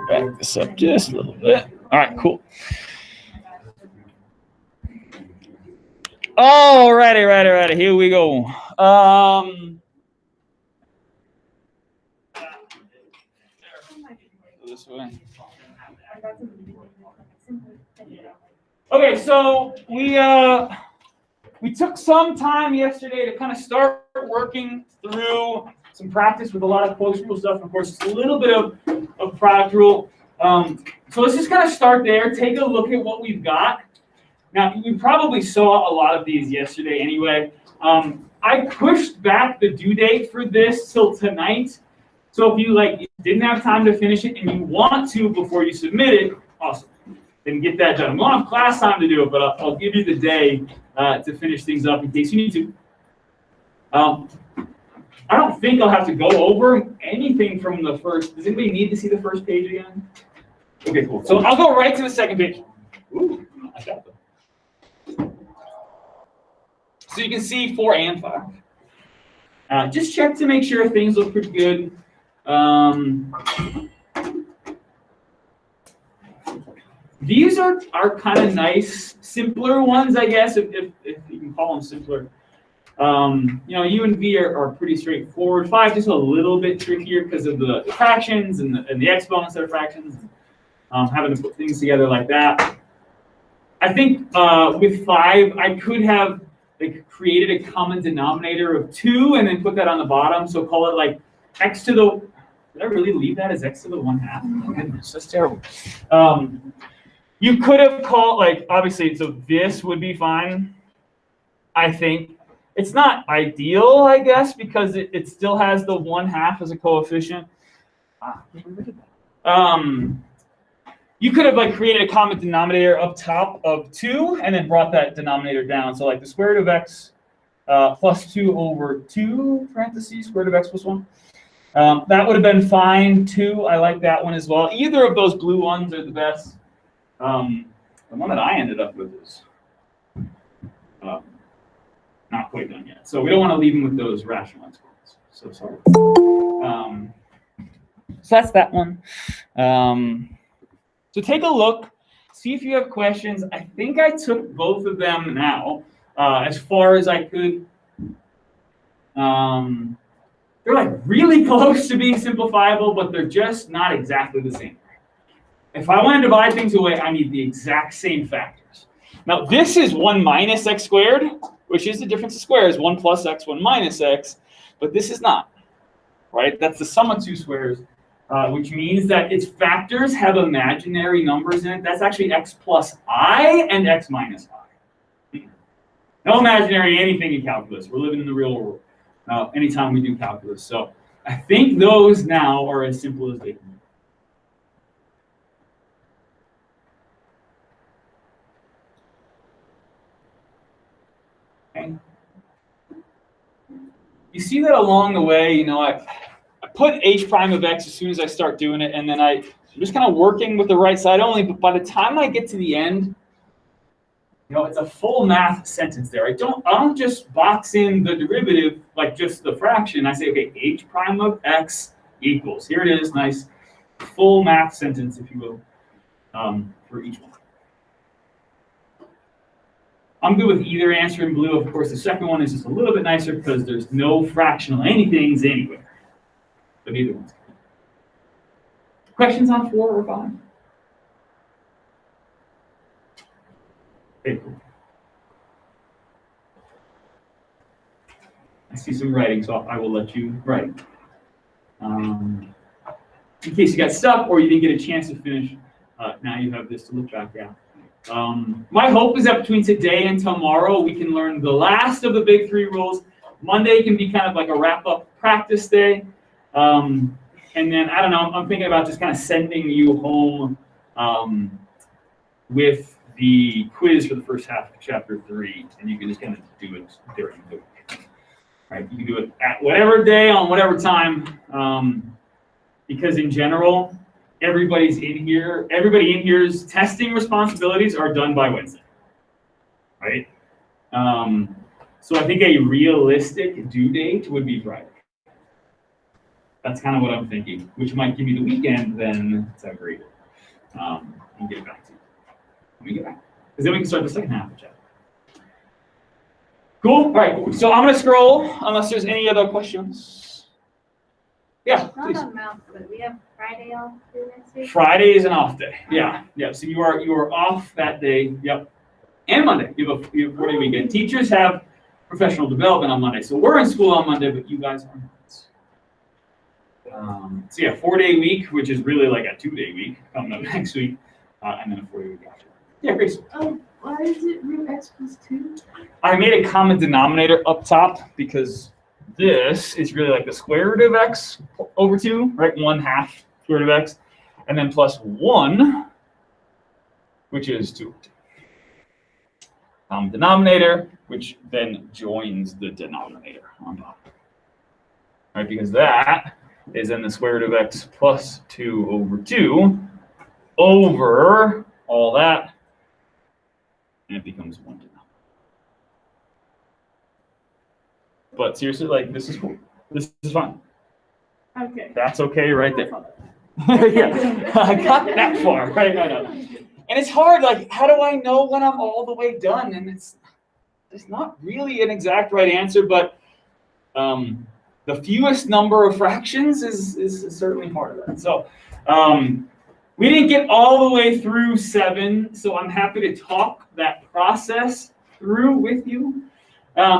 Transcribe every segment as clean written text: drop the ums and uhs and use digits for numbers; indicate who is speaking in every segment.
Speaker 1: Back this up just a little bit. All right, cool. Alrighty. Here we go. This way. Okay, so we took some time yesterday to kind of start working through some practice with a lot of closed rule stuff. Of course, it's a little bit of product rule. So let's just kind of start there. Take a look at what we've got. Now, you probably saw a lot of these yesterday anyway. I pushed back the due date for this till tonight. So if you didn't have time to finish it and you want to before you submit it, awesome. Then get that done. We won't have class time to do it, but I'll give you the day to finish things up in case you need to. I don't think I'll have to go over anything from the first. Does anybody need to see the first page again? Okay, cool. So I'll go right to the second page. Ooh, I got them. So you can see 4 and 5. Just check to make sure things look pretty good. These are kind of nice, simpler ones, I guess, if you can call them simpler. U and V are pretty straightforward. 5 just a little bit trickier because of the fractions and the exponents that are fractions. Having to put things together like that. I think with 5, I could have created a common denominator of 2 and then put that on the bottom. So call it like x to the. Did I really leave that as x to the 1/2? Oh my goodness, that's terrible. You could have called obviously. So this would be fine. I think it's not ideal, I guess, because it still has the 1/2 as a coefficient. You could have created a common denominator up top of 2 and then brought that denominator down. So the square root of x plus 2 over 2 parentheses square root of x plus 1. That would have been fine too. I like that one as well. Either of those blue ones are the best. The one that I ended up with is not quite done yet. So we don't want to leave them with those rational exponents. So sorry. So that's that one. So take a look, see if you have questions. I think I took both of them now as far as I could. They're really close to being simplifiable, but they're just not exactly the same. If I want to divide things away, I need the exact same factors. Now this is 1 minus x squared, which is the difference of squares, 1 plus x, 1 minus x, but this is not, right? That's the sum of 2 squares. Which means that its factors have imaginary numbers in it. That's actually x plus I and x minus I. No imaginary anything in calculus. We're living in the real world anytime we do calculus. So I think those now are as simple as they can be. Okay. You see that along the way, I put h prime of x as soon as I start doing it, and then I'm just kind of working with the right side only, but by the time I get to the end, it's a full math sentence there. I don't just box in the derivative like just the fraction. I say, okay, h prime of x equals. Here it is, nice full math sentence, if you will, for each one. I'm good with either answer in blue. Of course, the second one is just a little bit nicer because there's no fractional anythings anywhere. But either one's good. Questions on 4 or 5? Okay, cool. I see some writing, so I will let you write. In case you got stuck or you didn't get a chance to finish, now you have this to look back at. My hope is that between today and tomorrow, we can learn the last of the big 3 rules. Monday can be kind of like a wrap-up practice day. And then, I don't know, I'm thinking about just kind of sending you home with the quiz for the first half of chapter 3, and you can just kind of do it during the week. Right? You can do it at whatever day, on whatever time, because in general, everybody in here's testing responsibilities are done by Wednesday, right? So I think a realistic due date would be Friday. That's kind of what I'm thinking, which might give you the weekend then to grade it and get it back to you. Let me get back. Because then we can start the second half of the chapter. Cool? All right, so I'm going to scroll unless there's any other questions. Yeah,
Speaker 2: Not
Speaker 1: please.
Speaker 2: on Mount, but we have Friday off too next week.
Speaker 1: Friday is an off day. Yeah. So you are off that day. Yep. And Monday. You have a 4-day weekend. Teachers have professional development on Monday. So we're in school on Monday, but you guys are not. So yeah, 4-day week, which is really like a 2-day week coming up next week, and then a 4-day week after. Yeah, great.
Speaker 3: Oh, why is it root x plus 2?
Speaker 1: I made a common denominator up top because this is really like the square root of x over 2, right? 1/2 square root of x, and then plus 1, which is 2. Denominator, which then joins the denominator on top, right? Because that is then the square root of x plus 2 over 2 over all that, and it becomes 1 denominator. But seriously, like, this is cool. This is fun.
Speaker 3: Okay.
Speaker 1: That's okay right there. Yeah, I got that far, right? I know. And it's hard, like, how do I know when I'm all the way done? And there's not really an exact right answer, but the fewest number of fractions is certainly part of that. So we didn't get all the way through 7, so I'm happy to talk that process through with you.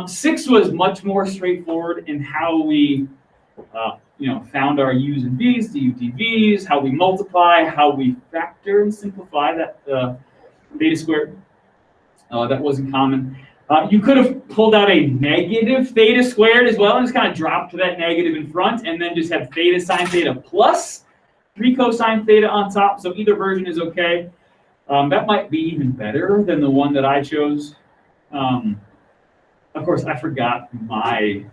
Speaker 1: 6 was much more straightforward in how we found our u's and v's, DUTVs, how we multiply, how we factor and simplify that beta squared. That wasn't common. You could have pulled out a negative theta squared as well and just kind of dropped that negative in front and then just have theta sine theta plus 3 cosine theta on top. So either version is okay. That might be even better than the one that I chose. Of course, I forgot my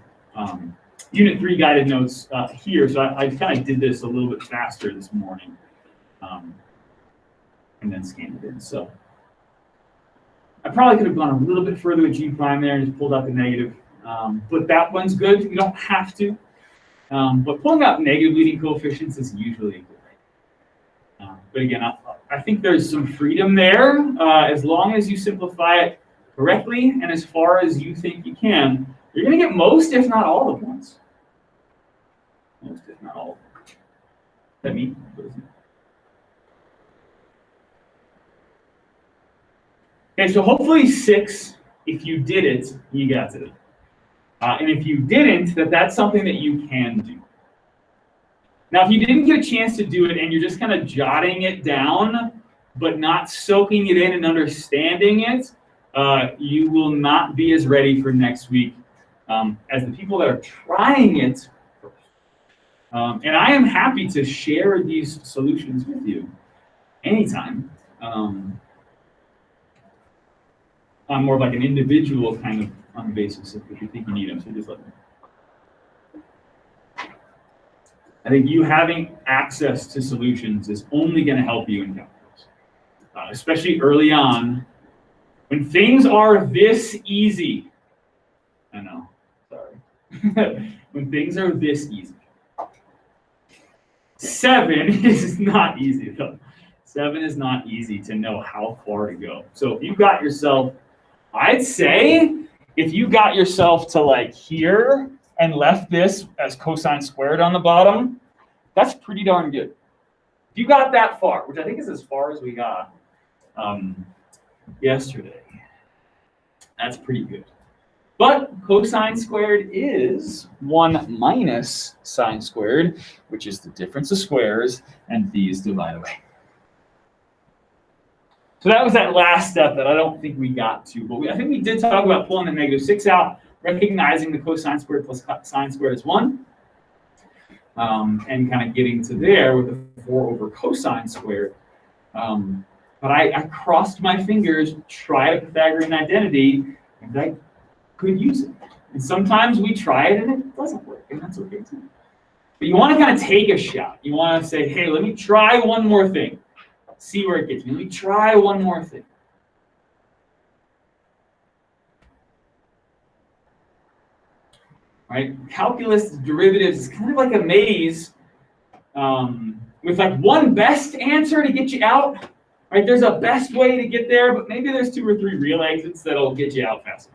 Speaker 1: Unit 3 guided notes here, so I kind of did this a little bit faster this morning, and then scanned it in. So I probably could have gone a little bit further with G prime there and just pulled out the negative, but that one's good. You don't have to, but pulling out negative leading coefficients is usually good. But again, I think there's some freedom there as long as you simplify it correctly and as far as you think you can. You're going to get most, if not all, of ones. Most, if not all. That mean? Okay, so hopefully 6, if you did it, you got it. And if you didn't, that's something that you can do. Now, if you didn't get a chance to do it and you're just kind of jotting it down, but not soaking it in and understanding it, you will not be as ready for next week as the people that are trying it first. And I am happy to share these solutions with you anytime. On more of like an individual kind of on basis if you think you need them, so just let me know. I think you having access to solutions is only going to help you in calculus, especially early on. When things are this easy, I know, sorry. When things are this easy. 7 is not easy though. 7 is not easy to know how far to go. So if you got yourself, I'd say if you got yourself to like here and left this as cosine squared on the bottom, that's pretty darn good. If you got that far, which I think is as far as we got yesterday, that's pretty good. But cosine squared is 1 minus sine squared, which is the difference of squares, and these divide away. So that was that last step that I don't think we got to, but I think we did talk about pulling the negative 6 out, recognizing the cosine squared plus sine squared is 1, and kind of getting to there with the 4 over cosine squared. But I crossed my fingers, tried a Pythagorean identity, and I could use it. And sometimes we try it and it doesn't work, and that's okay too. But you want to kind of take a shot. You want to say, hey, let me try one more thing. See where it gets me. Let me try one more thing. right? Calculus derivatives is kind of like a maze with like one best answer to get you out, right? There's a best way to get there, but maybe there's 2 or 3 real exits that'll get you out faster.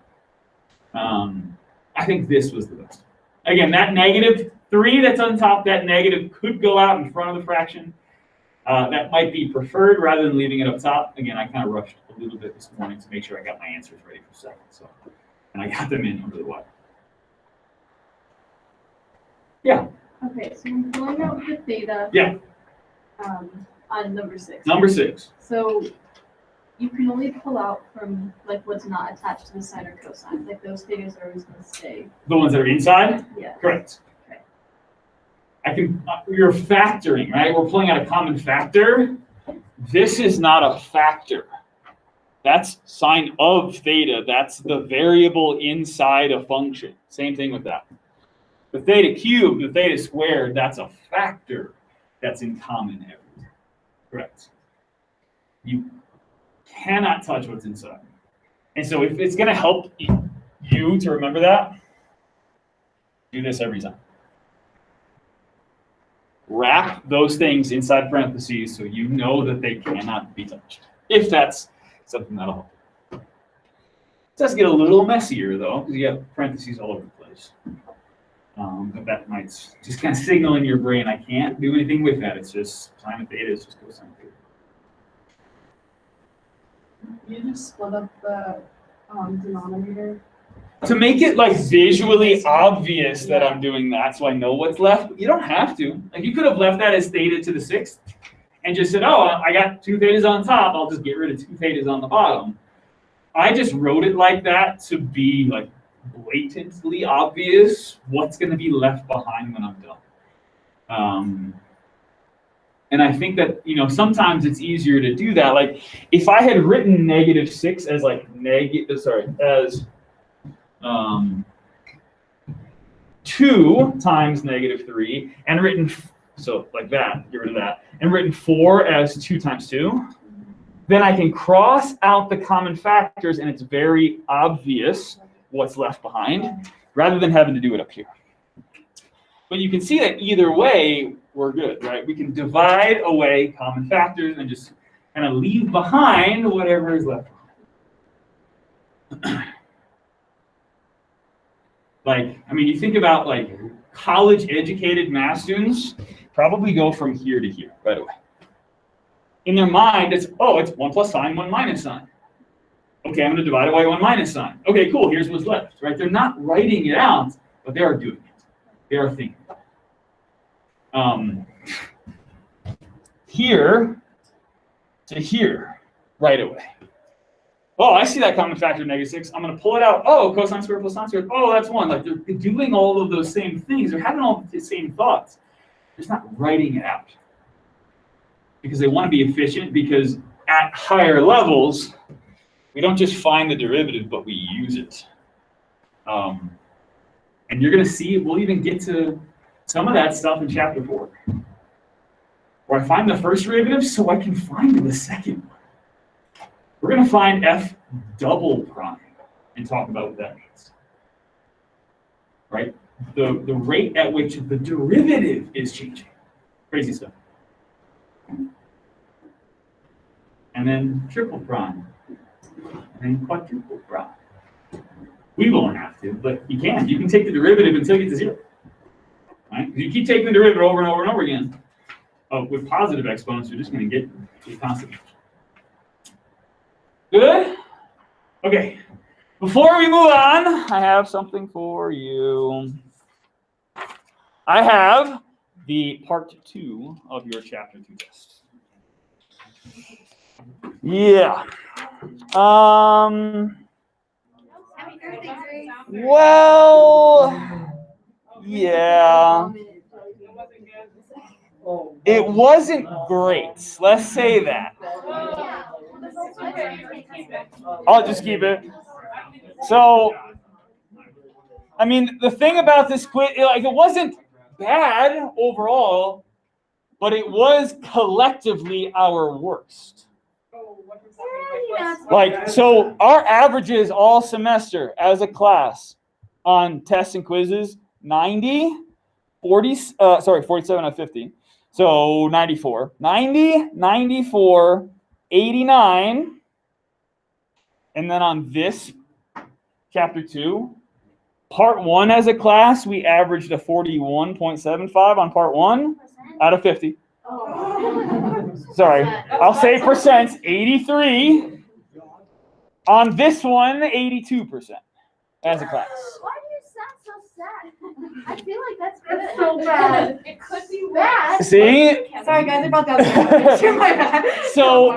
Speaker 1: I think this was the best. Again, that -3 that's on top, that negative could go out in front of the fraction. That might be preferred rather than leaving it up top. Again, I kind of rushed a little bit this morning to make sure I got my answers ready for second. So, and I got them in under the wire. Yeah.
Speaker 3: Okay, so I'm pulling out the theta.
Speaker 1: Yeah.
Speaker 3: On number 6.
Speaker 1: Number 6.
Speaker 3: So you can only pull out from like what's not attached to the sine or cosine. Like those thetas are always going to stay.
Speaker 1: The ones that are inside?
Speaker 3: Yeah.
Speaker 1: Correct.
Speaker 3: Okay.
Speaker 1: You're factoring, right? We're pulling out a common factor. This is not a factor. That's sine of theta. That's the variable inside a function. Same thing with that. The theta cubed, the theta squared, that's a factor that's in common everywhere. Correct. You cannot touch what's inside. And so if it's going to help you to remember that, do this every time. Wrap those things inside parentheses so you know that they cannot be touched. If that's something that'll help. It does get a little messier though, because you have parentheses all over the place. But that might just kind of signal in your brain, I can't do anything with that. It's just sine of theta, it's just cosine of theta.
Speaker 3: You just split up the denominator.
Speaker 1: To make it like visually obvious that I'm doing that, so I know what's left. You don't have to. Like you could have left that as theta to the 6th and just said, oh, I got 2 thetas on top. I'll just get rid of 2 thetas on the bottom. I just wrote it like that to be like blatantly obvious what's going to be left behind when I'm done. And I think that, sometimes it's easier to do that. Like if I had written -6 as like as 2 times -3 and written, so like that, get rid of that, and written 4 as 2 times 2, then I can cross out the common factors and it's very obvious what's left behind rather than having to do it up here. But you can see that either way, we're good, right? We can divide away common factors and just kind of leave behind whatever is left behind. You think about like college-educated math students probably go from here to here right away. In their mind, it's 1 plus sine, 1 minus sine. Okay, I'm going to divide away 1 minus sine. Okay, cool, here's what's left, right? They're not writing it out, but they are doing it. They are thinking. Here to here right away. Oh, I see that common factor -6. I'm going to pull it out. Oh, cosine squared plus sine squared. Oh, that's 1. Like they're doing all of those same things. They're having all the same thoughts. They're just not writing it out. Because they want to be efficient, because at higher levels, we don't just find the derivative, but we use it. And you're going to see, we'll even get to some of that stuff in chapter 4. Where I find the first derivative so I can find the second one. We're going to find f double prime and talk about what that means. Right? The rate at which the derivative is changing. Crazy stuff. And then triple prime. And then quadruple prime. We won't have to, but you can. You can take the derivative until you get to 0. Right? If you keep taking the derivative over and over and over again, with positive exponents, you're just going to get a constant. Good? Okay. Before we move on, I have something for you. I have the part 2 of your chapter 2 test. Yeah.
Speaker 2: Happy birthday, Grace.
Speaker 1: Well, yeah. It wasn't great. Let's say that. I'll just keep it. So, the thing about this quiz, it wasn't bad overall, but it was collectively our worst. So our averages all semester as a class on tests and quizzes 90, 47 out of 50. So 94. 90, 94, 89. And then on this, chapter 2, part 1 as a class, we averaged a 41.75 on part 1 out of 50. Sorry, I'll say percents, 83. On this one, 82% as a class.
Speaker 2: Why do you sound so sad? I feel like that's good.
Speaker 3: That's so bad. It could be
Speaker 2: bad.
Speaker 1: See?
Speaker 2: Sorry guys, I brought that. My bad.
Speaker 1: So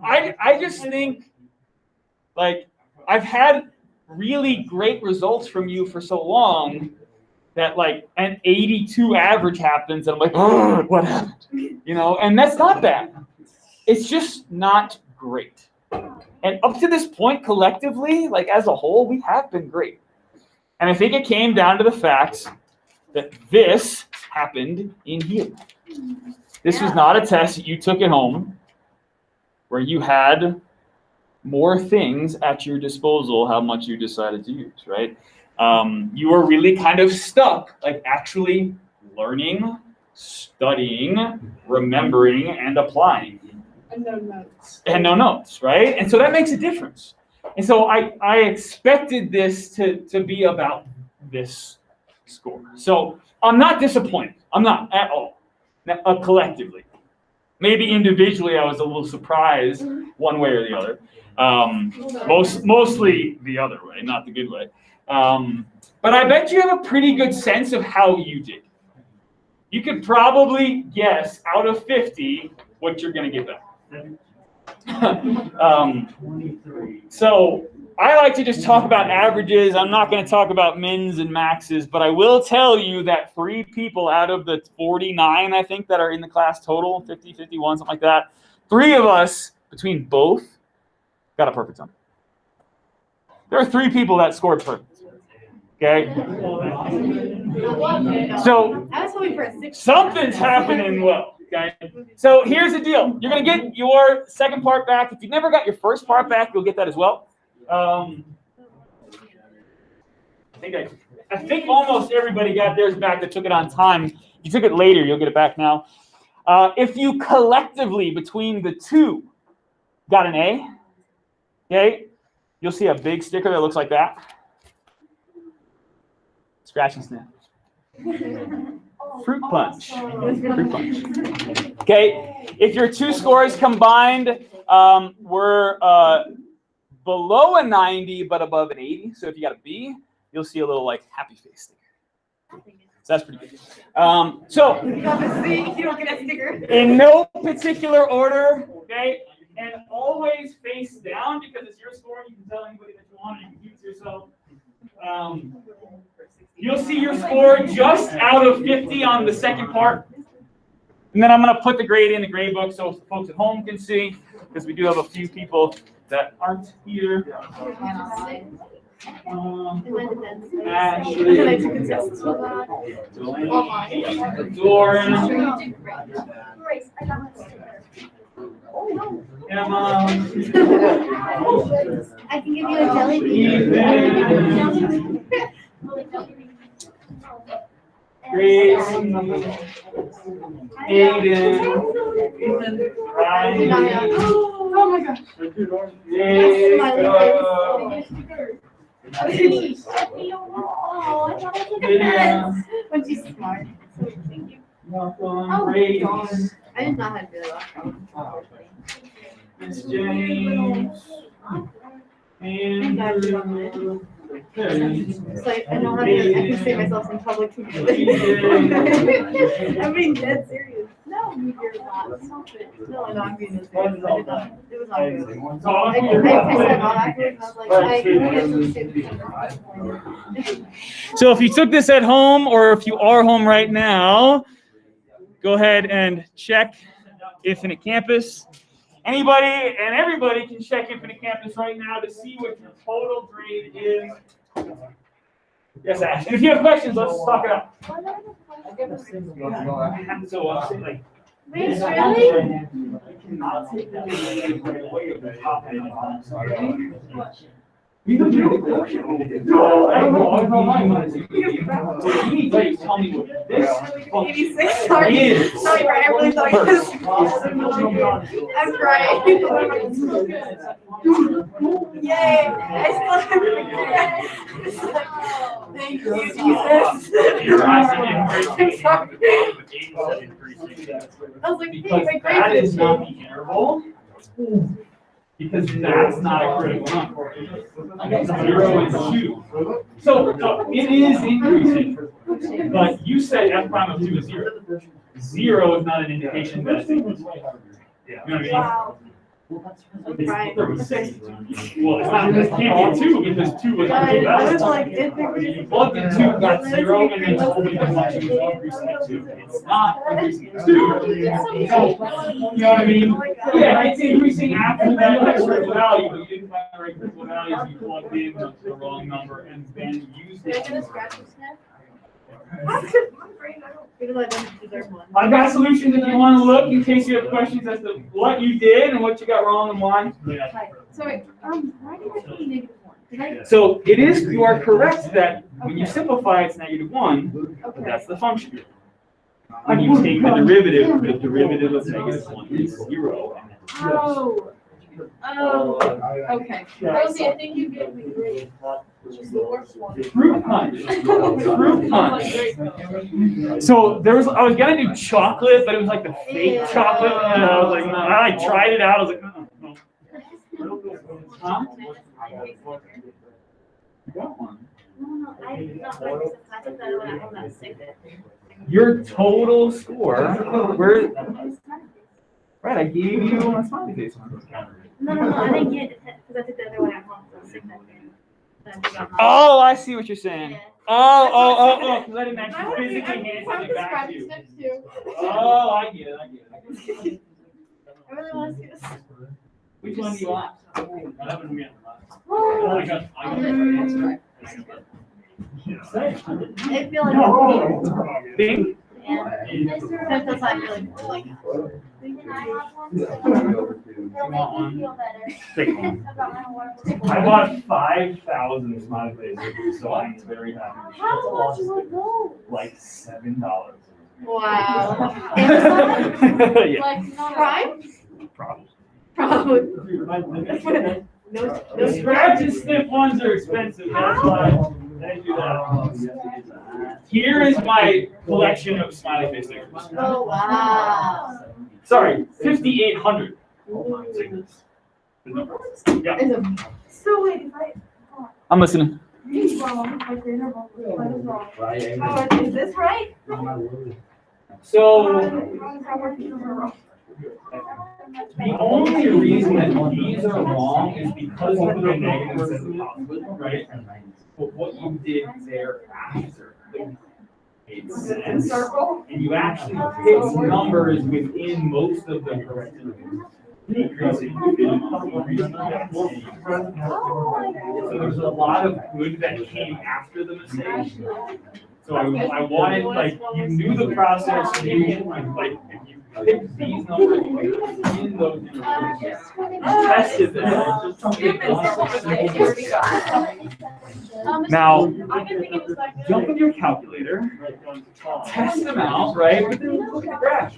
Speaker 1: I just think, like, I've had really great results from you for so long that, like, an 82 average happens and I'm like, oh, what happened? You know, and that's not bad. It's just not great. And up to this point, collectively, like as a whole, we have been great. And I think it came down to the fact that this happened in here. This was not a test that you took at home where you had more things at your disposal, how much you decided to use, right? You were really kind of stuck, like actually learning, studying, remembering, and applying.
Speaker 4: And no notes.
Speaker 1: And no notes, right? And so that makes a difference. And so I expected this to be about this score. So I'm not disappointed. I'm not at all. Collectively. Maybe individually I was a little surprised one way or the other. Mostly the other way, not the good way. But I bet you have a pretty good sense of how you did. You could probably guess out of 50 what you're going to get back. So I like to just talk about averages. I'm not going to talk about mins and maxes, but I will tell you that 3 people out of the 49, I think, that are in the class total, 50, 51, something like that, 3 of us, between both, got a perfect number. There are 3 people that scored perfect. Okay? So
Speaker 2: I was hoping for a 6.
Speaker 1: something's happening well. Okay? So here's the deal. You're going to get your second part back. If you never got your first part back, you'll get that as well. I think almost everybody got theirs back that took it on time. If you took it later, you'll get it back now. If you collectively, between the 2, got an A, okay, you'll see a big sticker that looks like that. Scratch and sniff. Fruit punch. Fruit punch. Okay, if your 2 scores combined were below a 90 but above an 80, so if you got a B, you'll see a little like happy face sticker. So that's pretty good. So
Speaker 2: You have a C, you don't get a sticker.
Speaker 1: in no particular order, okay, and always face down because it's your score. You can tell anybody that you want, you can keep it to yourself. You'll see your score just out of 50 on the second part. And then I'm going to put the grade in the grade book so folks at home can see, because we do have a few people that aren't here. Ashley, Doran, Emma,
Speaker 2: I can give you a jelly bean.
Speaker 1: Grace, Aiden, Ryan,
Speaker 4: Oh my gosh.
Speaker 1: Lydia,
Speaker 2: When she's smart. Thank you.
Speaker 1: Malcolm, Grace,
Speaker 2: I did not have to do that.
Speaker 1: Miss James, Andrew,
Speaker 2: It's like I don't have to. I can save myself in public completely. I'm being dead serious. No, you're not. No, I'm being dead serious. I did not. It was not good. I said all afterwards. I was like, I get some stupid.
Speaker 1: So if you took this at home or if you are home right now, go ahead and check Infinite Campus. Anybody and everybody can check Infinite Campus right now to see what your total grade is. Yes, Ash. And if you have questions, let's talk it out. So, like,
Speaker 2: Wait, really?
Speaker 1: I'll take that right away if the top end. We can do it. No, I don't know. You need to tell me what this function
Speaker 2: 86, sorry.
Speaker 1: is.
Speaker 2: Sorry, I really thought it was. I'm crying. Yay, I still have it. Thank you, Jesus.
Speaker 1: You're asking
Speaker 2: I was like, hey,
Speaker 1: because
Speaker 2: my
Speaker 1: that
Speaker 2: grade
Speaker 1: is not the interval. Because that's not a critical number. 0 and 2. So it is increasing. But you said f prime of 2 is 0. 0 is not an indication that it's increasing. You know what I mean?
Speaker 2: Wow.
Speaker 1: It's 36. Well, it's not, it can't be 2 because 2 was
Speaker 2: I was
Speaker 1: the
Speaker 2: like,
Speaker 1: You plugged in 2, got 0, and then told me the function was increasing at 2. It's not increasing at 2. So, you know what I mean? Yeah, it's increasing after that critical value, but you didn't find the right critical value, so you plugged in the wrong number and then used
Speaker 3: Did I
Speaker 1: it.
Speaker 3: get a scratch this head?
Speaker 2: Even though I don't deserve one.
Speaker 1: I've got solutions if you want to look in case you have questions as to what you did and what you got wrong and why.
Speaker 3: So wait, why did I put -1? Did I?
Speaker 1: So it is, you are correct that when you simplify it's -1, but
Speaker 3: Okay.
Speaker 1: that's the function. When you take the derivative of -1 is 0.
Speaker 3: Oh. Oh, okay. Rosie, I think you gave me great. She's the worst one.
Speaker 1: Fruit punch. Fruit punch. So I was gonna do chocolate, but it was like the fake chocolate, and I was like, no. I tried it out. I was like, no. Huh? You got one.
Speaker 2: No, I did not practice the class that when I on that sick day.
Speaker 1: Your total score. Where? Right, I gave you a smiley face one.
Speaker 2: No, I didn't get it because I took the other one at home. So I was sick that day. Then I forgot mine.
Speaker 1: Oh, I see what you're saying.
Speaker 2: Yeah.
Speaker 1: Oh, because I didn't
Speaker 2: I
Speaker 1: actually
Speaker 2: wanna be-
Speaker 1: physically hand
Speaker 2: I'm
Speaker 1: it back to you.
Speaker 2: describing steps too.
Speaker 1: Oh, I get it.
Speaker 2: I really want to see this.
Speaker 1: Which one do you want? I haven't yet.
Speaker 2: I feel like I'm
Speaker 1: Pink?
Speaker 2: yeah. That feels like really cool. Like,
Speaker 1: Take one. I bought 5,000 smiley faces, so I'm very happy.
Speaker 2: how much would those?
Speaker 1: Like $7.
Speaker 2: Wow.
Speaker 1: Yeah,
Speaker 3: Like, not
Speaker 2: Prime?
Speaker 1: probably.
Speaker 2: Probably.
Speaker 1: The
Speaker 2: No
Speaker 1: scratch and sniff ones are expensive, that's why I do that. Here is my collection of smiley face stickers.
Speaker 2: Oh, wow.
Speaker 1: Sorry, 5,800 stickers. Yeah,
Speaker 2: It's a, so wait, if I,
Speaker 1: I'm listening.
Speaker 2: read wrong, my grade are wrong, what is wrong? Oh, is this right?
Speaker 1: So, the only reason that these are wrong is because you put a negative instead of positive, right? But what you did thereafter made sense, and you actually picked numbers within most of the correct numbers. Decreasing, increasing. So there's a lot of good that came after the mistake. So I wanted, like, you knew the process, you like, if you picked these numbers in those intervals, you tested them. Now, jump into your calculator, test them out, right? But then look at the graph.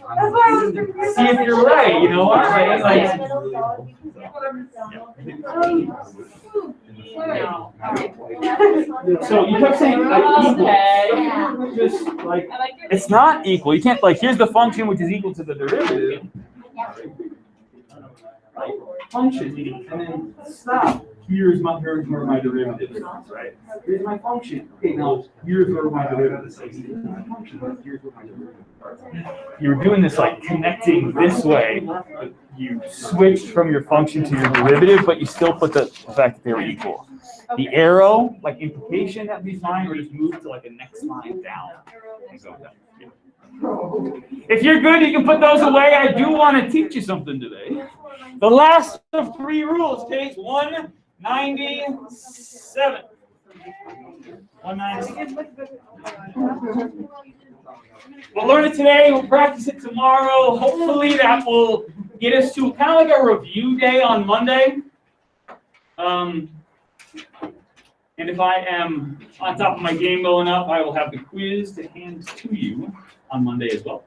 Speaker 1: See if you're right, you know what, right? Like, so you kept saying, like, just like, it's not equal. You can't, like, here's the function which is equal to the derivative. Right? Function, and then stop. Here's where my derivative is, right? Here's my function. Okay, now here's where my derivative is. Here's my function. Here's where my derivative is. You're doing this like connecting this way, but you switched from your function to your derivative, but you still put the fact that they were equal. The arrow, like implication, that'd be fine, or just move to like a next line down. And go down. Yeah. If you're good, you can put those away. I do want to teach you something today. The last of 3 rules, page 197. 197. We'll learn it today. We'll practice it tomorrow. Hopefully that will get us to kind of like a review day on Monday. And if I am on top of my game well enough, I will have the quiz to hand to you on Monday as well.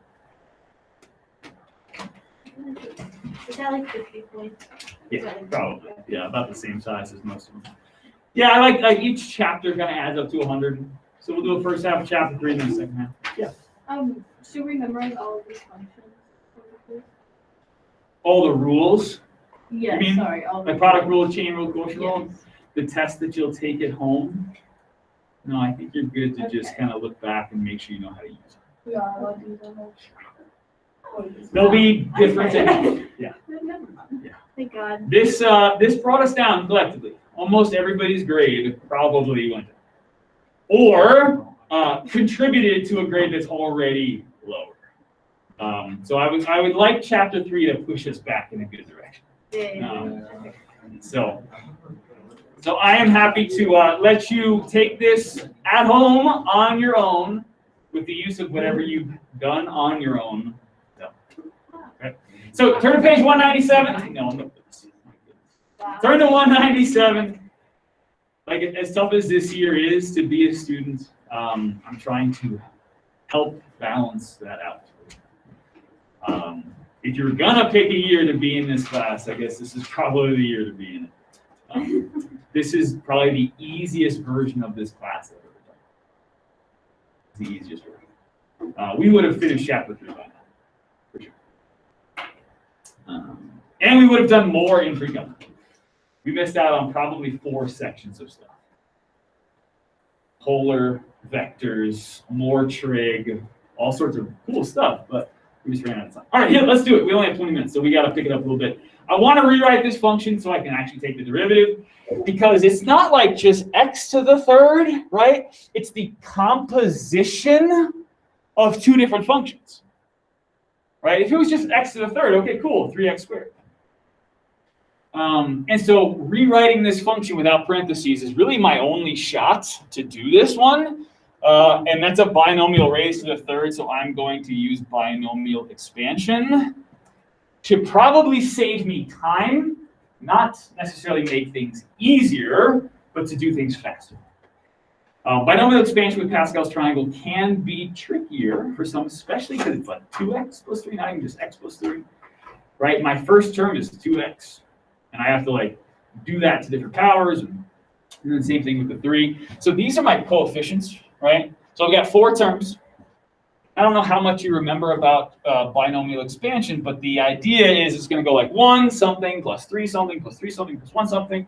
Speaker 2: Is that like 50 points?
Speaker 1: Yeah, probably. Yeah, about the same size as most of them. Yeah, I like each chapter kind of adds up to 100. So we'll do a first half of chapter 3 and then the second half. Yeah.
Speaker 3: Should we memorize all of these functions?
Speaker 1: All the rules,
Speaker 3: Yes,
Speaker 1: mean,
Speaker 3: sorry, all the.
Speaker 1: like product rule, chain rule, quotient rule,
Speaker 3: Yes.
Speaker 1: the test that you'll take at home. No, I think you're good to just
Speaker 3: Okay.
Speaker 1: kind of look back and make sure you know how to use it.
Speaker 4: We are allowed to use our whole.
Speaker 1: They'll be different. Yeah.
Speaker 2: Thank God.
Speaker 1: This brought us down collectively. Almost everybody's grade probably went down, or contributed to a grade that's already lower. So I would like chapter 3 to push us back in a good direction.
Speaker 2: Yeah.
Speaker 1: So I am happy to let you take this at home on your own with the use of whatever you've done on your own. Okay. So turn to page 197. No. Turn to 197. Like, as tough as this year is to be a student, I'm trying to help balance that out. If you're gonna pick a year to be in this class, I guess this is probably the year to be in it. This is probably the easiest version of this class I've ever done. It's the easiest version. We would have finished chapter 3 by now, for sure. And we would have done more in pre-com. We missed out on probably 4 sections of stuff. Polar, vectors, more trig, all sorts of cool stuff, but we just ran out of time. All right, yeah, let's do it. We only have 20 minutes, so we got to pick it up a little bit. I want to rewrite this function so I can actually take the derivative, because it's not like just x to the third, right? It's the composition of 2 different functions, right? If it was just x to the third, okay, cool, 3x squared. And so rewriting this function without parentheses is really my only shot to do this one. And that's a binomial raised to the third, so I'm going to use binomial expansion to probably save me time, not necessarily make things easier, but to do things faster. Binomial expansion with Pascal's triangle can be trickier for some, especially because it's like 2x plus 3, not even just x plus 3, right? My first term is 2x, and I have to like do that to different powers, and then same thing with the 3. So these are my coefficients, right? So I've got 4 terms. I don't know how much you remember about binomial expansion, but the idea is it's going to go like 1 something plus 3 something plus 3 something plus 1 something.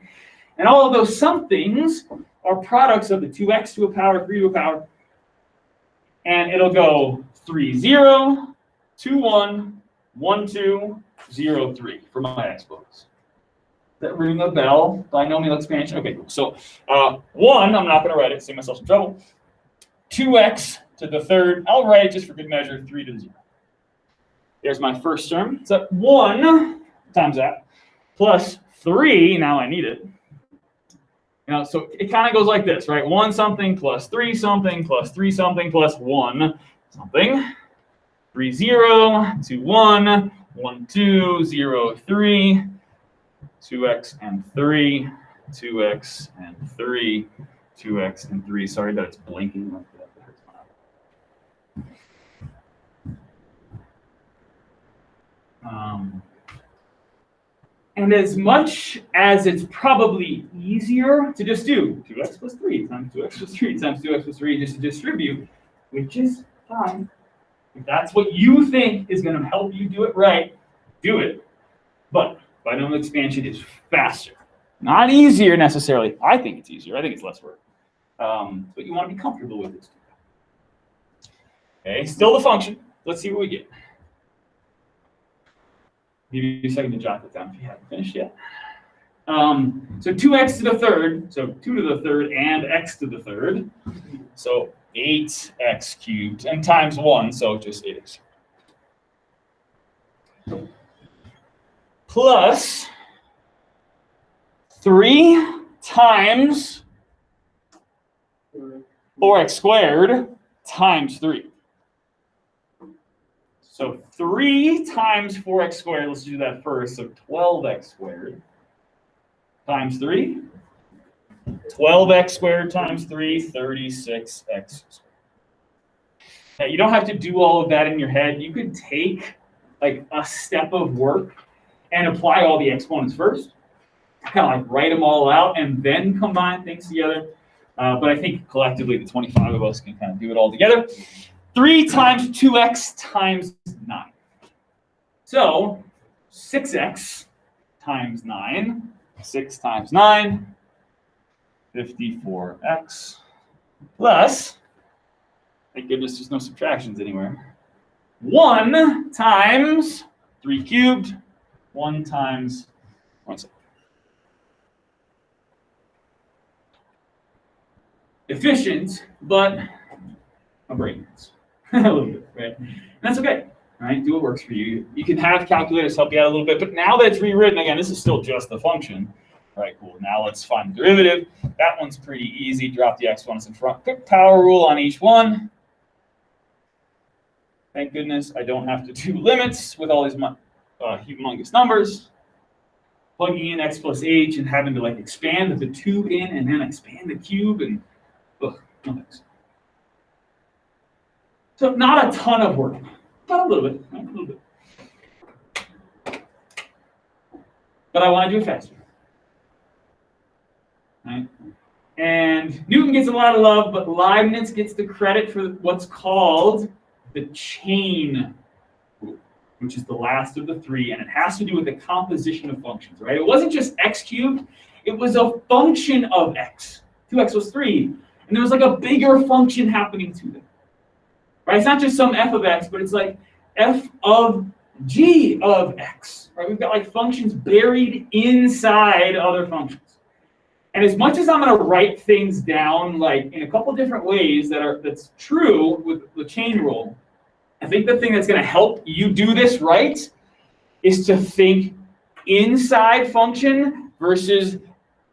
Speaker 1: And all of those somethings are products of the 2x to a power, 3 to a power. And it'll go 3, 0, 2, 1, 1, 2, 0, 3 for my exponents. That ring a bell? Binomial expansion. Okay, cool. So 1, I'm not going to write it, save myself some trouble. 2x to the third, I'll write it just for good measure, 3 to the 0. There's my first term. So 1 times that plus 3, now I need it. So it kind of goes like this, right? 1 something plus 3 something plus 3 something plus 1 something. 3, 0, 2, 1, 1, 2, 0, 3, 2x and 3, 2x and 3, 2x and 3. Sorry that it's blinking like that. That hurts my eye. And as much as it's probably easier to just do 2x plus 3 times 2x plus 3 times 2x plus 3 just to distribute, which is fine. If that's what you think is going to help you do it right, do it. But binomial expansion is faster. Not easier necessarily. I think it's easier. I think it's less work. But you want to be comfortable with it. Okay, still the function. Let's see what we get. Give you a second to jot that down if you haven't finished yet. So 2x to the third, so 2 to the third and x to the third. So 8x cubed and times 1, so just 8x. Plus 3 times 4x squared times 3. So 3 times 4x squared, let's do that first. So 12x squared times 3. 12x squared times 3, 36x squared. Now, you don't have to do all of that in your head. You could take like a step of work and apply all the exponents first, kind of like write them all out and then combine things together. But I think collectively the 25 of us can kind of do it all together. 3 times 2x times 9. So 6x times 9, 6 times 9, 54x plus, thank goodness there's no subtractions anywhere, 1 times 3 cubed, 1 times 1 second. Efficient, but a brain hurts a little bit, right? And that's okay, right? Do what works for you. You can have calculators help you out a little bit, but now that it's rewritten, again, this is still just the function. All right, cool. Now let's find the derivative. That one's pretty easy. Drop the exponents in front. Quick power rule on each one. Thank goodness I don't have to do limits with all these humongous numbers. Plugging in x plus h and having to like expand the 2 in and then expand the cube and ugh, no thanks. So not a ton of work, but a little bit, a little bit. But I want to do it faster. Right? And Newton gets a lot of love, but Leibniz gets the credit for what's called the chain rule, which is the last of the 3, and it has to do with the composition of functions, right? It wasn't just x cubed, it was a function of x. 2x was 3, and there was like a bigger function happening to them. Right? It's not just some f of x, but it's like f of g of x. Right? We've got like functions buried inside other functions. And as much as I'm going to write things down like in a couple different ways that's true with the chain rule, I think the thing that's going to help you do this right is to think inside function versus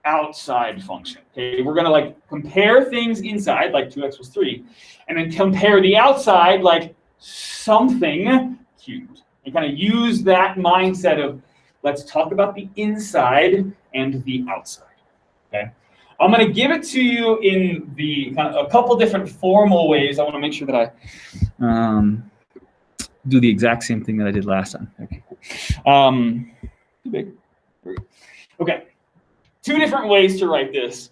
Speaker 1: outside function. Okay, we're going to like compare things inside, like 2x was 3, and then compare the outside like something cubed. And kind of use that mindset of let's talk about the inside and the outside. Okay, I'm going to give it to you in the kind of a couple different formal ways. I want to make sure that I do the exact same thing that I did last time. Okay, cool. Too big. Okay, 2 different ways to write this,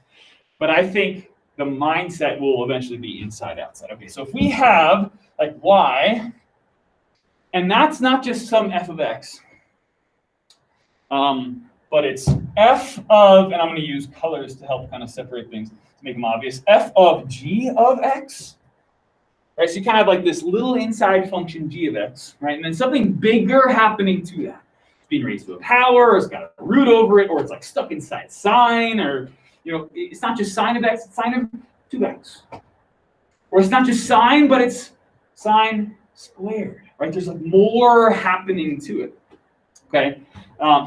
Speaker 1: but I think the mindset will eventually be inside outside. Okay, so if we have like y, and that's not just some f of x. But it's f of, and I'm going to use colors to help kind of separate things to make them obvious, f of g of x, right? So you kind of have like this little inside function g of x, right? And then something bigger happening to that. It's being raised to a power, or it's got a root over it, or it's like stuck inside sine, or, you know, it's not just sine of x, it's sine of 2x. Or it's not just sine, but it's sine squared, right? There's like more happening to it, okay?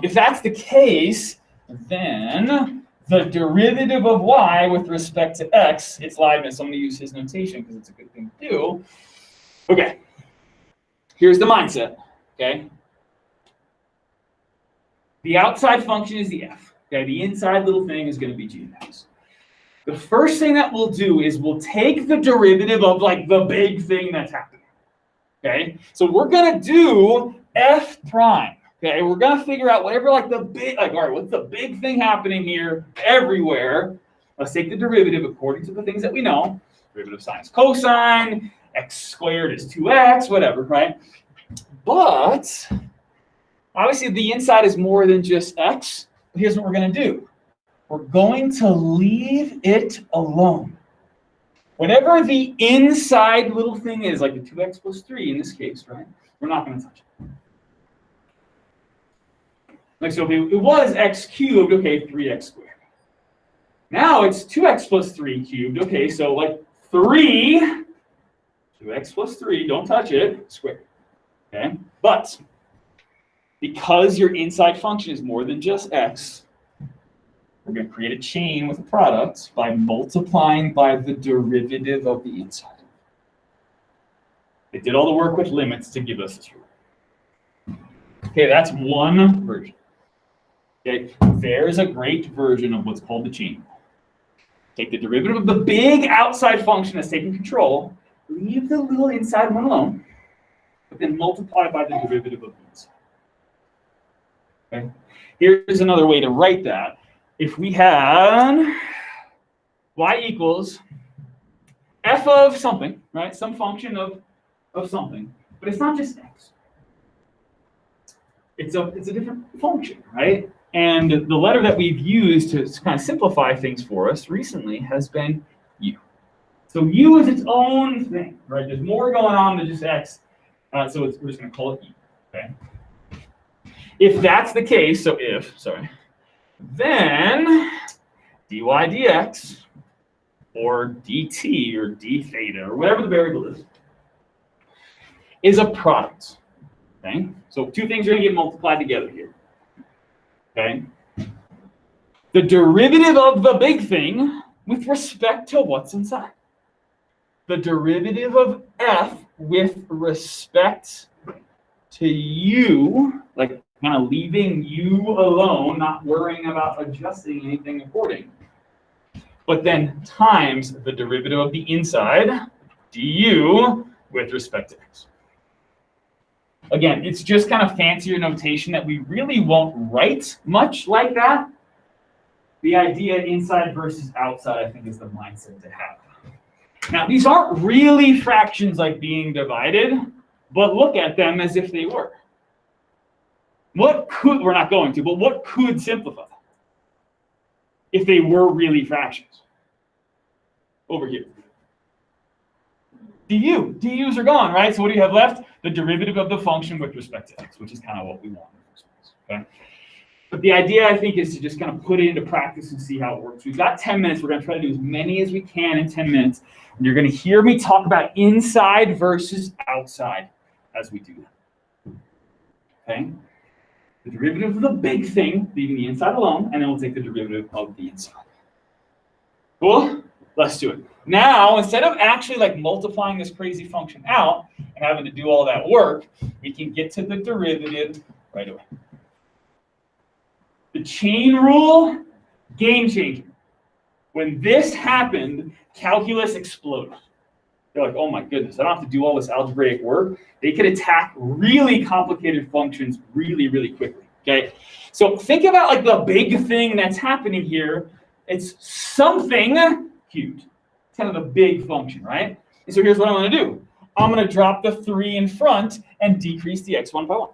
Speaker 1: If that's the case, then the derivative of y with respect to x, it's Leibniz. I'm going to use his notation because it's a good thing to do. Okay, here's the mindset, okay? The outside function is the f, okay? The inside little thing is going to be g of x. The first thing that we'll do is we'll take the derivative of like the big thing that's happening, okay? So we're going to do f prime. Okay, we're gonna figure out whatever like the big, like, all right, what's the big thing happening here everywhere? Let's take the derivative according to the things that we know. Derivative of sine is cosine, x squared is 2x, whatever, right? But obviously the inside is more than just x. But here's what we're gonna do. We're going to leave it alone. Whatever the inside little thing is, like the 2x plus 3 in this case, right? We're not gonna touch it. Like, so if it was x cubed, okay, 3x squared. Now it's 2x plus 3 cubed, okay, so like 2x plus 3, don't touch it, squared, okay? But because your inside function is more than just x, we're going to create a chain with a product by multiplying by the derivative of the inside. They did all the work with limits to give us this rule. Okay, that's one version. Okay, there's a great version of what's called the chain rule. take the derivative of the big outside function that's taking control, leave the little inside one alone, but then multiply by the derivative of the inside. Okay? Here's another way to write that. If we had y equals f of something, right? Some function of something, but it's not just x. It's a different function, right? And the letter that we've used to kind of simplify things for us recently has been u. So u is its own thing, right? There's more going on than just x. So we're just going to call it u, okay? If that's the case, then dy dx or dt or d theta or whatever the variable is a product, okay? So two things are going to get multiplied together here, okay? The derivative of the big thing with respect to what's inside. The derivative of f with respect to u, like kind of leaving u alone, not worrying about adjusting anything accordingly. But then times the derivative of the inside, du, with respect to x. Again, it's just kind of fancier notation that we really won't write much like that. The idea inside versus outside, I think, is the mindset to have. Now, these aren't really fractions like being divided, but look at them as if they were. What could, we're not going to, but what could simplify if they were really fractions? Over here. du's are gone, right? So what do you have left? The derivative of the function with respect to x, which is kind of what we want. Okay? But the idea, I think, is to just kind of put it into practice and see how it works. We've got 10 minutes. We're going to try to do as many as we can in 10 minutes. And you're going to hear me talk about inside versus outside as we do that. Okay? The derivative of the big thing, leaving the inside alone, and then we'll take the derivative of the inside. Cool? Let's do it. Now, instead of actually like multiplying this crazy function out and having to do all that work, we can get to the derivative right away. The chain rule, game changer. When this happened, calculus exploded. They're like, oh my goodness, I don't have to do all this algebraic work. They could attack really complicated functions really, really quickly, okay? So think about like the big thing that's happening here. It's something cubed. It's kind of the big function, right? And so here's what I'm going to do. I'm going to drop the 3 in front and decrease the x 1 by 1.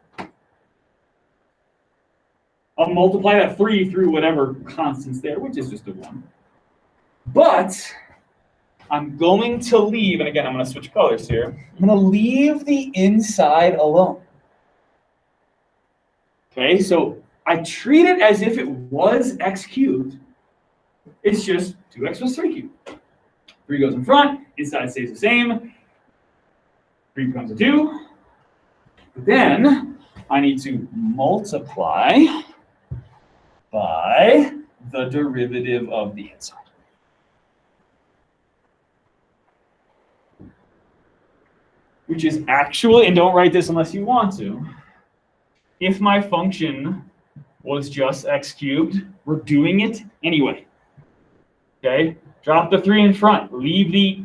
Speaker 1: I'll multiply that 3 through whatever constant's there, which is just a 1. But I'm going to leave, and again, I'm going to switch colors here. I'm going to leave the inside alone. Okay, so I treat it as if it was x cubed. It's just 2x plus 3 cubed. 3 goes in front, inside stays the same. 3 becomes a 2. But then I need to multiply by the derivative of the inside. Which is actually, and don't write this unless you want to, if my function was just x cubed, we're doing it anyway. Okay? Drop the 3 in front, leave the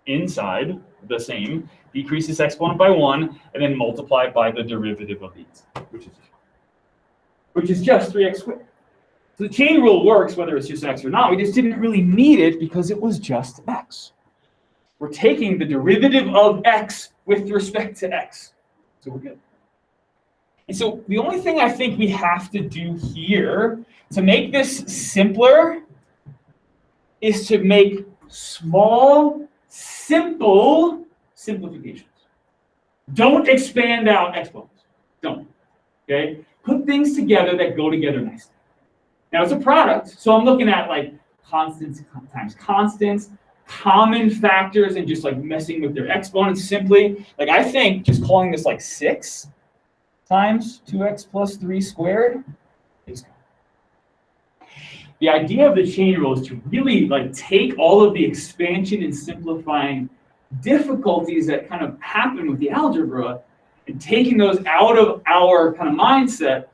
Speaker 1: inside the same, decrease this exponent by 1, and then multiply by the derivative of the inside, which is just 3x squared. So the chain rule works whether it's just x or not. We just didn't really need it because it was just x. We're taking the derivative of x with respect to x. So we're good. And so the only thing I think we have to do here to make this simpler is to make small, simple simplifications. Don't expand out exponents. Don't. Okay? Put things together that go together nicely. Now it's a product, so I'm looking at like constants times constants, common factors, and just like messing with their exponents simply. Like I think just calling this like 6 times 2x plus 3 squared is good. The idea of the chain rule is to really like take all of the expansion and simplifying difficulties that kind of happen with the algebra and taking those out of our kind of mindset,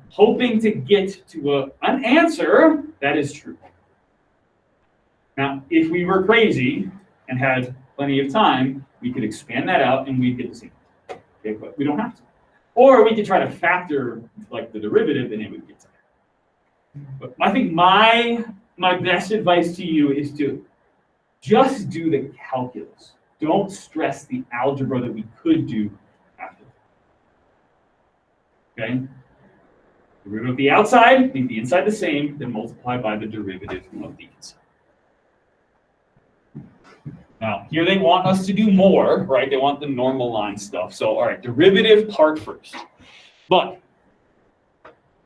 Speaker 1: hoping to get to an answer that is true. Now, if we were crazy and had plenty of time, we could expand that out and we'd get the same. Okay, but we don't have to. Or we could try to factor like the derivative and it would get to that. But I think my best advice to you is to just do the calculus. Don't stress the algebra that we could do after. Okay? Derivative of the outside, leave the inside the same, then multiply by the derivative of the inside. Now, here they want us to do more, right? They want the normal line stuff. So, all right, derivative part first. But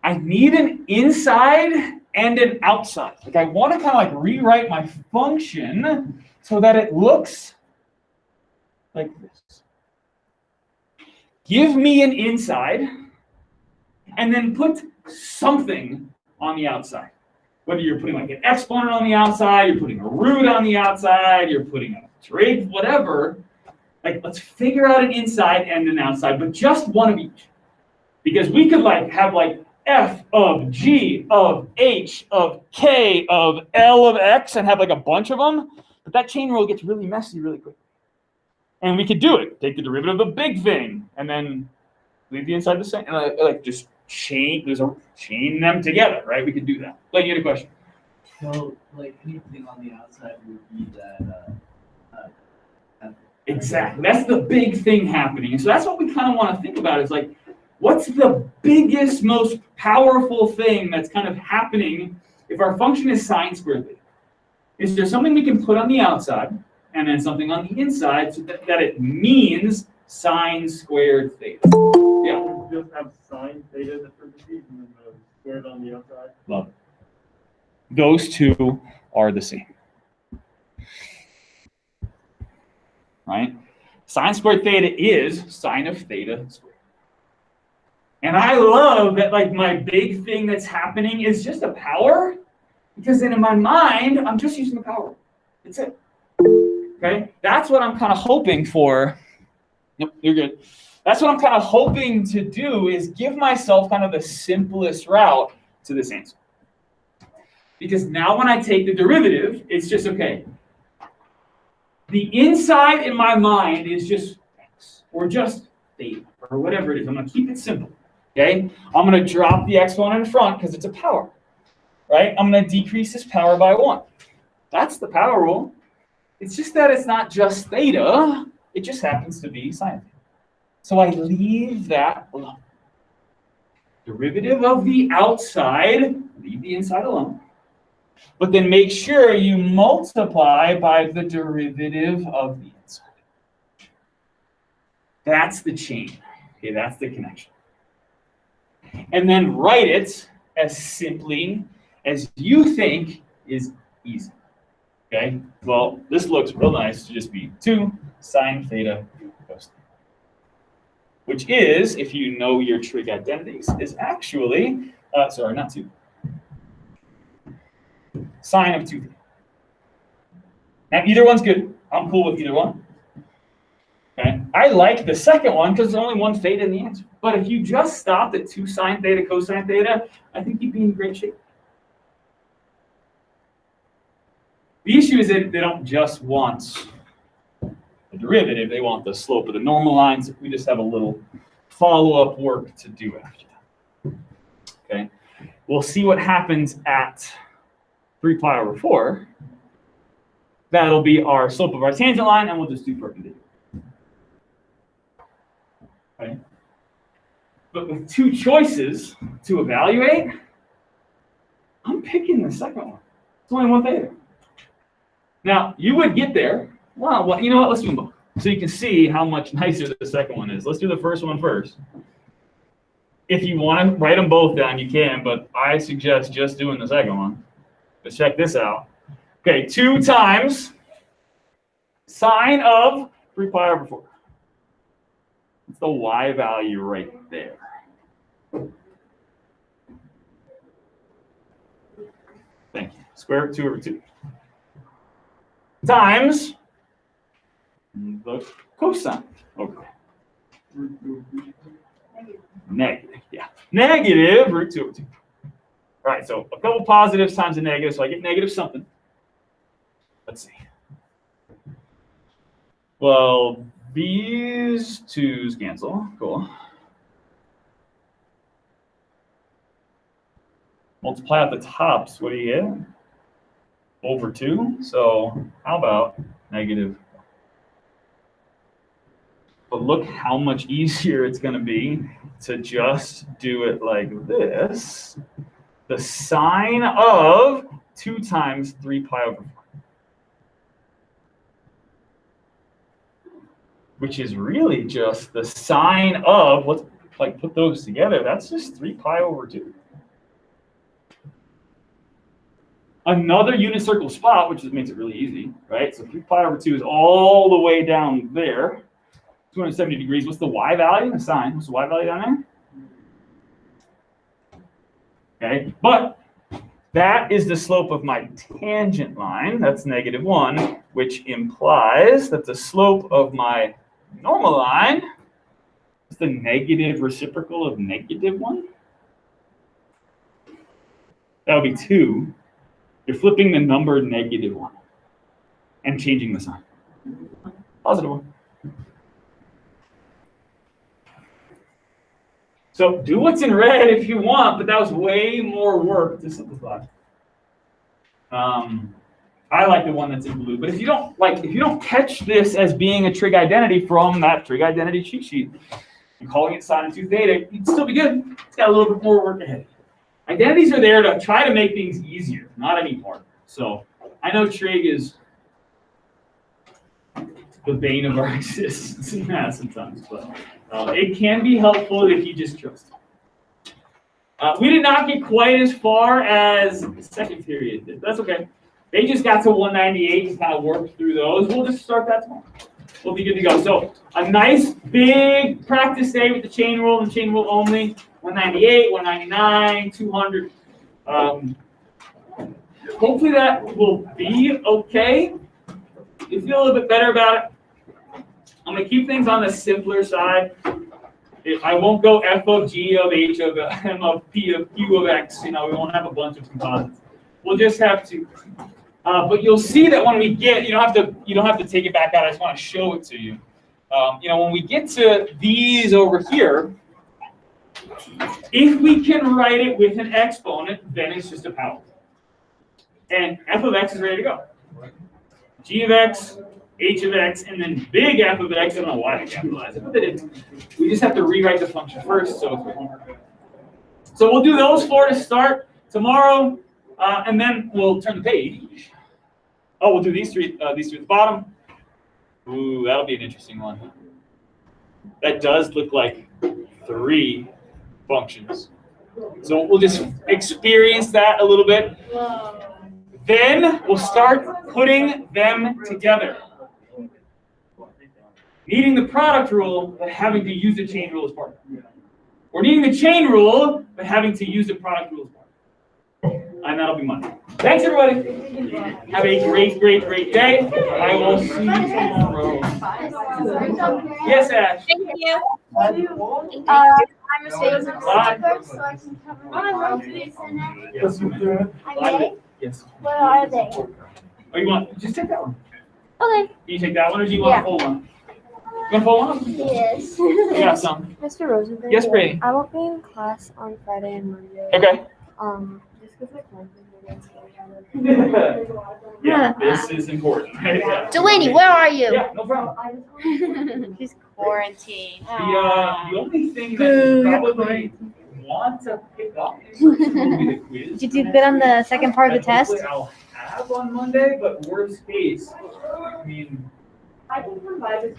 Speaker 1: I need an inside and an outside. Like I want to kind of like rewrite my function so that it looks like this. Give me an inside and then put something on the outside. Whether you're putting like an exponent on the outside, you're putting a root on the outside, you're putting a trig, whatever. Like let's figure out an inside and an outside, but just one of each. Because we could like have like f of g of h of k of l of x and have like a bunch of them, but that chain rule gets really messy really quick. And we could do it. Take the derivative of the big thing and then leave the inside the same. And like just chain them together, right? We could do that. Like you had a question.
Speaker 5: So like anything on the outside would be that.
Speaker 1: Exactly. That's the big thing happening. And so that's what we kind of want to think about is like, what's the biggest, most powerful thing that's kind of happening if our function is sine squared theta? Is there something we can put on the outside and then something on the inside so that it means sine squared theta? Yeah.
Speaker 6: You just have sine theta in the parentheses and then the squared on the outside.
Speaker 1: Love it. Those two are the same. Right? Sine squared theta is sine of theta squared. And I love that like my big thing that's happening is just a power, because then in my mind, I'm just using the power. That's it. Okay? That's what I'm kind of hoping for. Nope, you're good. That's what I'm kind of hoping to do is give myself kind of the simplest route to this answer. Because now when I take the derivative, it's just, okay, the inside in my mind is just x, or just theta, or whatever it is. I'm going to keep it simple. Okay? I'm going to drop the exponent in front because it's a power. Right? I'm going to decrease this power by 1. That's the power rule. It's just that it's not just theta. It just happens to be sine theta. So I leave that alone. Derivative of the outside, leave the inside alone. But then make sure you multiply by the derivative of the inside. That's the chain. Okay, that's the connection. And then write it as simply as you think is easy. Okay? Well, this looks real nice to just be 2 sine theta cos theta. Which is, if you know your trig identities, is actually, sorry, not 2. Sine of 2 theta. Now, either one's good. I'm cool with either one. Okay? I like the second one because there's only 1 theta in the answer. But if you just stopped at 2 sine theta cosine theta, I think you'd be in great shape. The issue is that they don't just want the derivative, they want the slope of the normal lines. We just have a little follow-up work to do after that. Okay? We'll see what happens at 3 pi over 4. That'll be our slope of our tangent line, and we'll just do perpendicular. Okay? But with 2 choices to evaluate, I'm picking the second one. It's only 1 theta. Now, you would get there. Wow, well, you know what? Let's do them both. So you can see how much nicer the second one is. Let's do the first one first. If you want to write them both down, you can, but I suggest just doing the second one. Let's check this out. Okay, 2 times sine of 3 pi over 4. It's the y value right there. Thank you. Square root 2 over 2. Times the cosine over negative, yeah. Negative root 2 over 2. All right, so a couple positives times a negative, so I get negative something. let's see. Well, these twos cancel. Cool. Multiply out the tops. What do you get? Over 2. So how about negative? But look how much easier it's going to be to just do it like this. The sine of 2 times 3 pi over 4. Which is really just the sine of, let's like put those together. That's just 3 pi over 2. Another unit circle spot, which makes it really easy, right? So 3 pi over 2 is all the way down there. 270 degrees. What's the y value? The sine. What's the y value down there? Okay, but that is the slope of my tangent line. That's -1, which implies that the slope of my normal line is the negative reciprocal of -1. That would be 2. You're flipping the number -1 and changing the sign. Positive 1. So do what's in red if you want, but that was way more work to simplify. I like the one that's in blue, but if you don't catch this as being a trig identity from that trig identity cheat sheet, and calling it sine of 2 theta, you'd still be good. It's got a little bit more work ahead. Identities are there to try to make things easier, not any harder. So I know trig is the bane of our existence in math sometimes, but it can be helpful if you just trust it. We did not get quite as far as the second period did. That's okay. They just got to 198 and kind of worked through those. We'll just start that tomorrow. We'll be good to go. So a nice big practice day with the chain rule and chain rule only. 198, 199, 200. Hopefully that will be okay. You feel a little bit better about it. I'm going to keep things on the simpler side. I won't go f of g of h of m of p of q of x. We won't have a bunch of composites. We'll just have to. But you'll see that when we get, you don't have to take it back out. I just want to show it to you. When we get to these over here, if we can write it with an exponent, then it's just a power. And f of x is ready to go. G of x, h of x, and then big F of x. I don't know why I capitalized it, but they didn't. We just have to rewrite the function first, so it's homework. So we'll do those 4 to start tomorrow, and then we'll turn the page. Oh, we'll do these three at the bottom. Ooh, that'll be an interesting one. That does look like 3 functions. So we'll just experience that a little bit. Then we'll start putting them together. Needing the product rule, but having to use the chain rule as part of it. Or needing the chain rule, but having to use the product rule as part of it. And that'll be Monday. Thanks, everybody. Have a great, great, great day. I will see you tomorrow. Yes, Ash.
Speaker 7: Thank you. I'm a student.
Speaker 1: Yes, you can.
Speaker 7: Are they?
Speaker 1: Yes.
Speaker 7: What are they?
Speaker 1: Oh, you want? Just take that one.
Speaker 7: Okay.
Speaker 1: Can you take that one, or do you want a full one? You want a full one?
Speaker 7: Yes.
Speaker 1: Yeah, some.
Speaker 8: Mr. Rosenberg.
Speaker 1: Yes, Brady.
Speaker 8: I won't be in class on Friday and Monday.
Speaker 1: Okay.
Speaker 8: Just because like
Speaker 1: Yeah, this is important. Yeah.
Speaker 7: Delaney, where are you?
Speaker 1: Yeah, no problem.
Speaker 8: She's quarantined.
Speaker 1: The only thing that you probably want to pick up will be the quiz.
Speaker 8: Did you do good on the second part of the test?
Speaker 1: Hopefully I'll have on Monday, but worst case, I mean,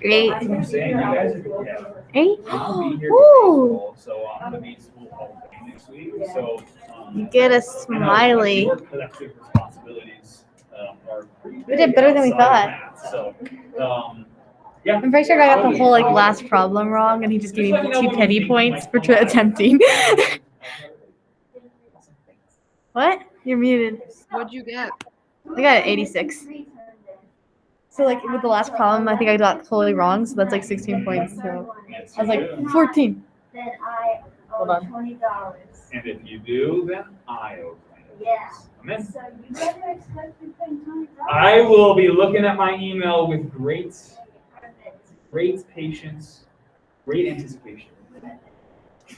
Speaker 8: Great.
Speaker 1: that's what I'm saying. You guys are good. Yeah.
Speaker 8: Great.
Speaker 1: I'll be here
Speaker 8: Ooh.
Speaker 1: for baseball, so I'm gonna be in school all day next week. So
Speaker 8: You get a smiley.
Speaker 1: Collective responsibilities are pretty
Speaker 8: We did better than we
Speaker 1: outside
Speaker 8: thought.
Speaker 1: of math. So, yeah.
Speaker 8: I'm pretty sure I got the whole like last problem wrong, and he just gave me 2 petty points for attempting. What? You're muted.
Speaker 9: What'd you get?
Speaker 8: I got an 86. So like with the last problem, I think I got totally wrong. So that's like 16 points. So I was like 14.
Speaker 2: Then I
Speaker 8: Hold
Speaker 2: owe
Speaker 8: on.
Speaker 2: $20.
Speaker 1: And if you do, then I owe
Speaker 7: Yeah.
Speaker 1: I'm in.
Speaker 4: So you better expect to pay $20.
Speaker 1: I will be looking at my email with great
Speaker 7: Perfect.
Speaker 1: patience, great anticipation.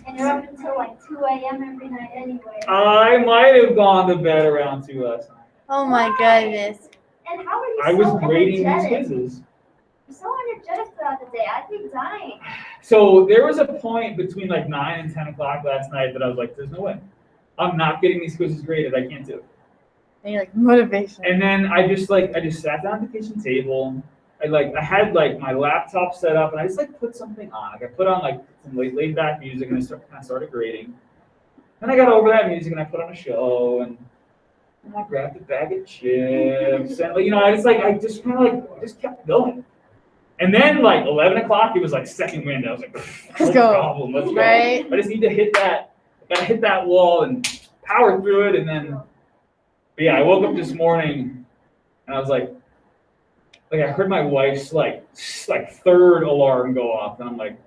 Speaker 7: And you're up until like 2 a.m. every night anyway.
Speaker 1: I might have gone to bed around 2 last night.
Speaker 8: Oh my goodness.
Speaker 7: And how are you
Speaker 1: I
Speaker 7: so
Speaker 1: was grading these
Speaker 7: energetic?
Speaker 1: quizzes.
Speaker 7: You're so energetic throughout the day. I'd be dying.
Speaker 1: So there was a point between like 9 and 10 o'clock last night that I was like, there's no way. I'm not getting these quizzes graded. I can't do it.
Speaker 8: And you're like, motivation.
Speaker 1: And then I just sat down at the kitchen table. I had like my laptop set up and I just like put something on. Like I put on like some laid back music and I started grading. Then I got over that music and I put on a show and I grabbed a bag of chips and I just kind of just kept going. And then like 11 o'clock, it was like second wind. I was like, no
Speaker 8: Let's go.
Speaker 1: problem, let's go.
Speaker 8: Right?
Speaker 1: I just need to hit that wall and power through it. And then, but yeah, I woke up this morning and I was like I heard my wife's like third alarm go off, and I'm like,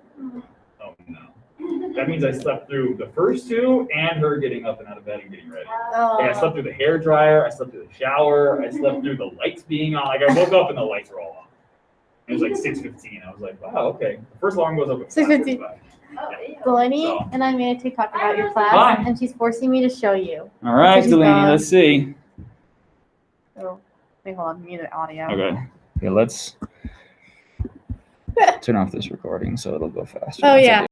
Speaker 1: oh no. That means I slept through the first two and her getting up and out of bed and getting ready.
Speaker 8: Oh.
Speaker 1: Like I slept through the hair dryer, I slept through the shower, I slept through the lights being on. Like I woke up and the lights were all on. It was like 6:15. I was like, wow, okay. The first alarm goes up at
Speaker 8: 6:15.
Speaker 1: 5:45.
Speaker 7: Oh, ew.
Speaker 8: Delaney
Speaker 1: So-
Speaker 8: and I made a TikTok about your class,
Speaker 1: Hi.
Speaker 8: and she's forcing me to show you.
Speaker 1: All right,
Speaker 8: She's
Speaker 1: Delaney,
Speaker 8: gone.
Speaker 1: let's see.
Speaker 8: So, wait, hold on, mute the audio.
Speaker 1: Okay, let's turn off this recording so it'll go faster.
Speaker 8: Oh,
Speaker 1: That's
Speaker 8: yeah.
Speaker 1: okay.